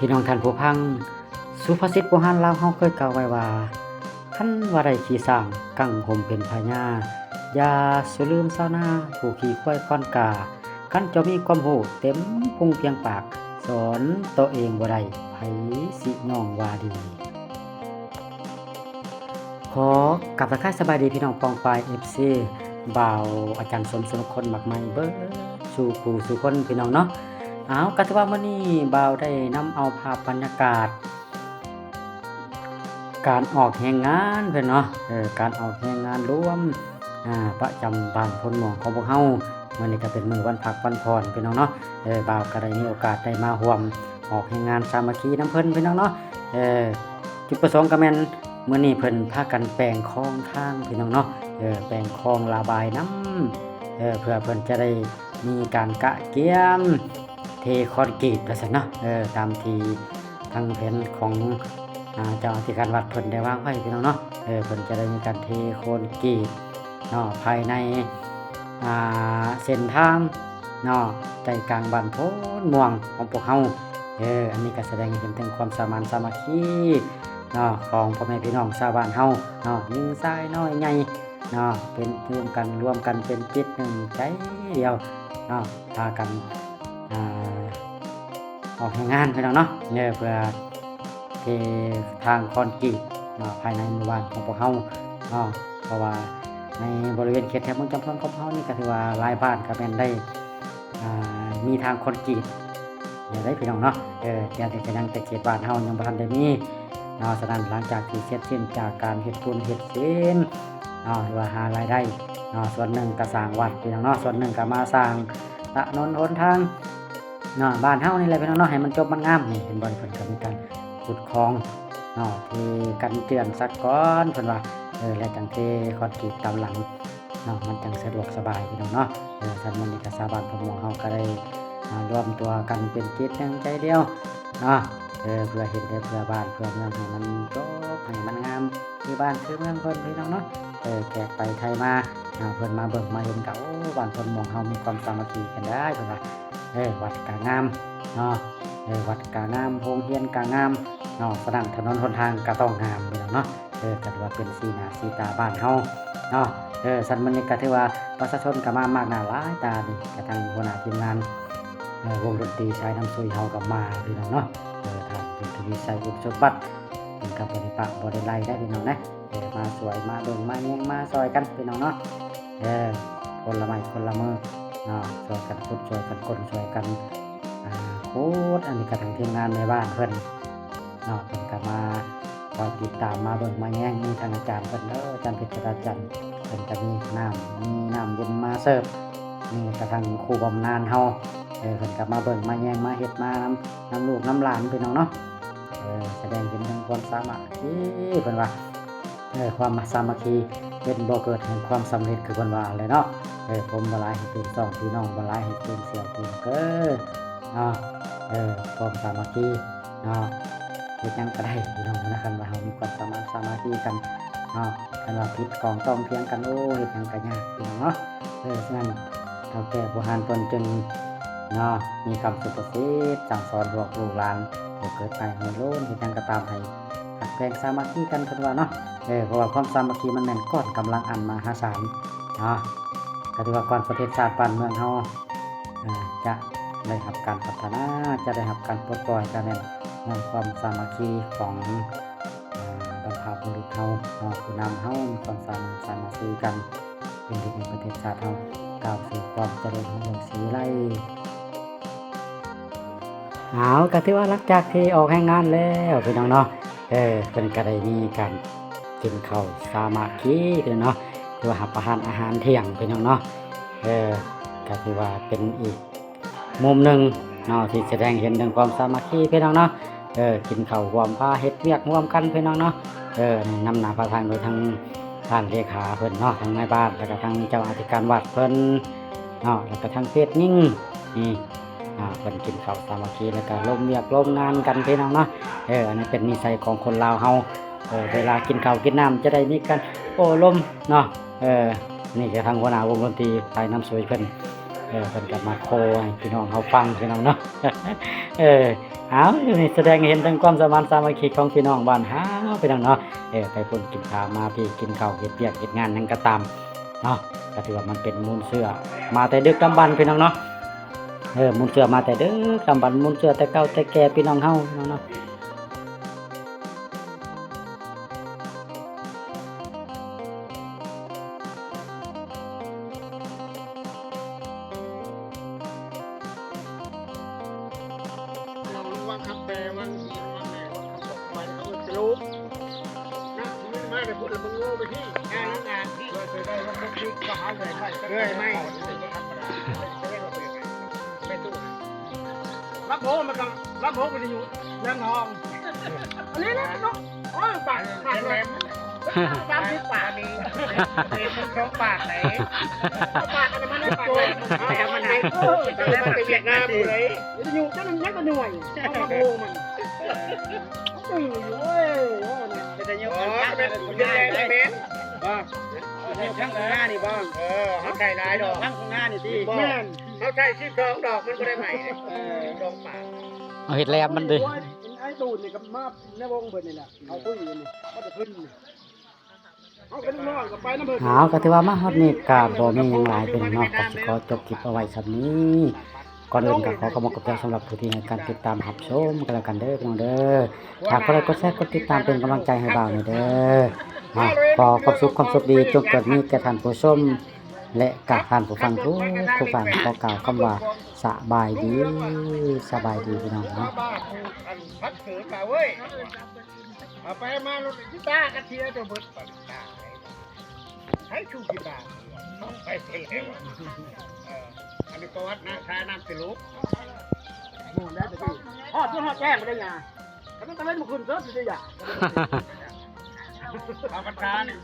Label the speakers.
Speaker 1: พี่น้องท่านผู้ฟังสุภาษิตโบราณลาวเฮาเคยกล่าวไว้ว่าคันว่าได้ขี้สร้างกั้งห่มเป็นพญาอย่าสุลืมเซาหน้าผู้ขี้ควายก้อนกาคันเจ้ามีความรู้เต็มพุงเพียงปากสอนตัวเองบ่ได้ไผสิย่องว่าดีขอกลับทักทายสบายดีพี่น้องปองปาย FC บ่าวอาจารย์สมสนุกคนมักใหม่เบิดสู่ผู้สู่คนพี่น้องเนาะก็ถือว่ามื้อนี้บ่าวได้นำเอาภาพบรรยากาศการออกแรงงานเพิ่นเนาะการออกแรงงานรวมประจำบ้านพลม่วงของพวกเฮามื้อนี้ก็เป็นมื้อวันพักวันผ่อนพี่น้องเนาะบ่าวก็ได้มีโอกาสได้มาร่วมออกแรงงานสามัคคีนำเพิ่นพี่น้องเนาะจุดประสงค์ก็แม่นมื้อนี้เพิ่นพากันแปลงคลองทางพี่น้องเนาะแปลงคลองระบายน้ำเพื่อเพิ่นจะได้มีการกะเกียมเทคอนกรีตว่าซั่นเนาะตามที่ทางแผนของเจ้าอธิการวัดเพิ่นได้วางไว้พี่น้องเนาะเพิ่นจะได้มีการเทคอนกรีตเนาะภายในเส้นทางเนาะใจกลางบ้านโพนม่วงของพวกเฮาอันนี้ก็แสดงให้เห็นถึงความสามัคคีเนาะของพ่อแม่พี่น้องชาวบ้านเฮาเนาะยิ่งชายน้อยใหญ่เนาะเป็นรวมกันเป็นจิตหนึ่งใจเดียวเนาะพากันออกแรงงานพี่น้องเนาะเพื่อเททางคอนกรีตภายในหมู่บ้านของพวกเฮาเพราะว่าในบริเวณเขตแถบเมืองจำพรของเฮานี่ก็ถือว่าหลายบ้านก็แม่นได้มีทางคอนกรีตอย่างได้พี่น้องเนาะแต่ยังแต่เขตบ้านเฮายังบ่ทันได้มีฉะนั้นหลังจากที่เสร็จสิ้นจากการเฮ็ดบุญเฮ็ดศีลหรือว่าหารายได้ส่วนหนึ่งก็สร้างวัดพี่น้องเนาะส่วนหนึ่งก็มาสร้างถนนหนทางบ้านเฮานี่แหละพี่น้องเนาะให้มันจบมันงามนี่เป็นบ่เพิ่นก็มีการขุดคลองที่กันเตือนสักก่อนเพิ่นว่าแล้วจังเทคอนกรีตตามหลังมันจังสะดวกสบายพี่น้องเนาะท่านมื้อนี้ก็ชาวบ้านพะม่วงเฮาก็ได้รวมตัวกันเป็นจิตหนึ่งใจเดียวเพื่อเฮ็ดเพื่อบ้านเพื่อเมืองให้มันจบให้มันงามคือบ้านคือเมืองเพิ่นพี่น้องเนาะแขกไปไทยมาเพิ่นมาเบิ่งมาเห็นก็โอ้บ้านพะม่วงเฮามีความสามัคคีกันได้เพิ่นว่าวัดก็งามวัดก็งามโรงเรียนก็งามฉะนั้นถนนหนทางก็ต้องงามพี่น้องเนาะก็ถือว่าเป็นสีหน้าสีตาบ้านเฮาสันมื้อนี้ก็ถือว่าประชาชนก็มามากหน้าหลายตานี่ก็ทางหัวหน้าทีมงานวงดนตรีชายน้ำซุยเฮาก็มาพี่น้องเนาะทางเป็นทวีชัยอุปสมบัติเป็นกับบริปะบริไลได้พี่น้องนะมาสวยมาเบิ่งมาแย่งมาซอยกันพี่น้องเนาะคนละไม้คนละมือช่วยกันขุดช่วยกันคนช่วยกันโคตรอันนี้ก็ทางทีมงานในบ้านเพิ่นเพิ่นก็มาคอยติดตามมาเบิ่งมาแย่งมีทางอาจารย์เพิ่นอาจารย์เพชรอาจารย์เพิ่นจะมีน้ำเย็นมาเสิร์ฟนี่ก็ทางครูบำนาญเฮาเพิ่นก็มาเบิ่งมาแย่งมาเฮ็ดมาน้ำลูกน้ำหลานพี่น้องเนาะแสดงเห็นถึงความสามัคคีเพิ่นว่าความสามัคคีเป็นบ่เกิดแห่งความสำเร็จคือเพิ่นว่าเลยเนาะผมบ่หลายให้ตื่นสองพี่น้องบ่หลายให้ตื่นเสี่ยวตื่นเก้อความสามัคคีเฮ็ดหยังก็ได้พี่น้องนะครับว่าเฮามีความสามัคคีกันคันว่าผิดของต้องเถียงกันโอ้เฮ็ดหยังก็ยากพี่น้องเนาะฉะนั้นเฒ่าแก่โบราณเพิ่นจึงมีคำสุภาษิตสั่งสอนพวกลูกหลานให้เกิดไปให้โลนเฮ็ดหยังก็ตามให้หักแพงสามัคคีกันเพิ่นว่าเนาะเพราะว่าความสามัคคีมันแม่นก้อนกำลังอันมหาศาลก็ถือว่าก่อนประเทศชาติบ้านเมืองเฮาจะได้รับการพัฒนาจะได้รับการปลดปล่อยกันแม่นความสามัคคีของบรรพบุรุษเฮาผู้นำเฮามีความสามัคคีกันเป็นที่ให้ประเทศชาติเฮาก้าวสู่ความเจริญรุ่งเรืองศรีไร่ก็ถือว่าหลังจากที่ออกแรงงานแล้วพี่น้องเนาะเพิ่นก็ได้มีการกินข้าวสามัคคีพี่น้องเนาะถือว่ารับประทานอาหารเที่ยงพี่น้องเนาะก็ถือว่าเป็นอีกมุมหนึ่งที่แสดงเห็นถึงความสามัคคีพี่น้องเนาะ กินข้าวรวมพาเฮ็ดเวียกร่วมกันพี่น้องเนาะนี่นำหน้าพาทางโดยทางท่านเลขาเพิ่นเนาะทางนายบ้านแล้วก็ทางเจ้าอธิการวัดเพิ่นเนาะแล้วก็ทางเพจยิ่งนี่เพิ่นกินข้าวสามัคคีแล้วก็ร่วมเวียกร่วมงานกันพี่น้องเนาะอันนี้เป็นนิสัยของคนลาวเฮาเวลากินข้าวกินน้ำจะได้มีกันโอ้ลมเนาะนี่ก็ทางหัวหน้าวงดนตรีไทยน้ำสวยเพิ่นเพิ่นก็มาโคให้พี่น้องเฮาฟังพี่น้องเนาะ เอานี่แสดงให้เห็นถึงความสามัคสามัคคีของพี่น้องบ้านเฮาพี่น้องเนาะไปพุ่นกินข้าวมาพี่กินข้าวเฮ็ดเวียกเฮ็ดงานนั่นก็ตามเนาะก็ถือว่ามันเป็นมูลเชื่อมาแต่ดึกดำบรรพ์พี่น้องเนาะมูลเชื่อมาแต่ดึกดำบรรพ์มูลเชื่อแต่เก่าแต่แก่พี่น้องเฮาพี่น้องเนาะ
Speaker 2: วันคำแปลวันแม่วันคำบอกวันเขาจะรู้นะมึงมาแต่พูดแล้วมึงโง่ไปที่งานที่เคยได้ว่ามึงที่ก็หาเลยไม่ธรรมดาไม่ตู้รับโพมันก็รับโพมันจะอยู่เรื่องทองอันนี้นะน้องโอ้ยปากเลยปากที่ปากนี่มันสองปากไหนปากอะไรมันไม่ปากเลยมันไหนมันไปเวียดนามเลยอยู่เจ้าหนุ่มยักษ์ก็หน่วยเอามาโกมันตื่นอยู่เว้ยเป็นแต่ยังเป็นได้ไหมบ้าข้างหน้านี่บ้างเขาใส่ลายดอกข้างหน้านี่ที่บ้างเขาใส่ที่สองดอกมันก็ได้ใหม่ดอกปาก
Speaker 1: เอาเฮ็ดแลบมันเด้
Speaker 2: ไอ้ตูนนี่กับมาในวงเบิดนี่แหละเอาตุ้ยนี่ก็จะขึ้นเอาไปน้องกับไปน้ำเบิด
Speaker 1: ก็ถือว่ามาฮอดนี้ก็บ่มีหยังหลายเป็นเนาะก็สิขอจบคลิปเอาไว้ส่ำนี้ก่อนอื่นก็ขอขอบคุณสำหรับผู้ที่ให้การติดตามรับชมกันแล้วกันเด้อพี่น้องเด้อฝากกดไลค์กดแชร์กดติดตามเป็นกำลังใจให้บ่าวนี่เด้อขอความสุขดีจงเกิดมีแก่ท่านผู้ชมและกับท่านผู้ฟังทุกท่านขอกล่าวคำว่าสบายดีพี่น้องเนาะ
Speaker 2: พัดเสือมาเว้ยเอาไปมารถกีตาร์กันเทียจะเบิดปัดตาให้ชูกีตาร์ไปเป็นอันนี้ประวัตินะชายน้ำสิลุกหมูได้แต่ที่ฮอดที่ฮอดแจ้งไม่ได้ยาก็ต้องเล่นมาคุณเซิร์ฟสิได้ยาเอากระชาเนี่ย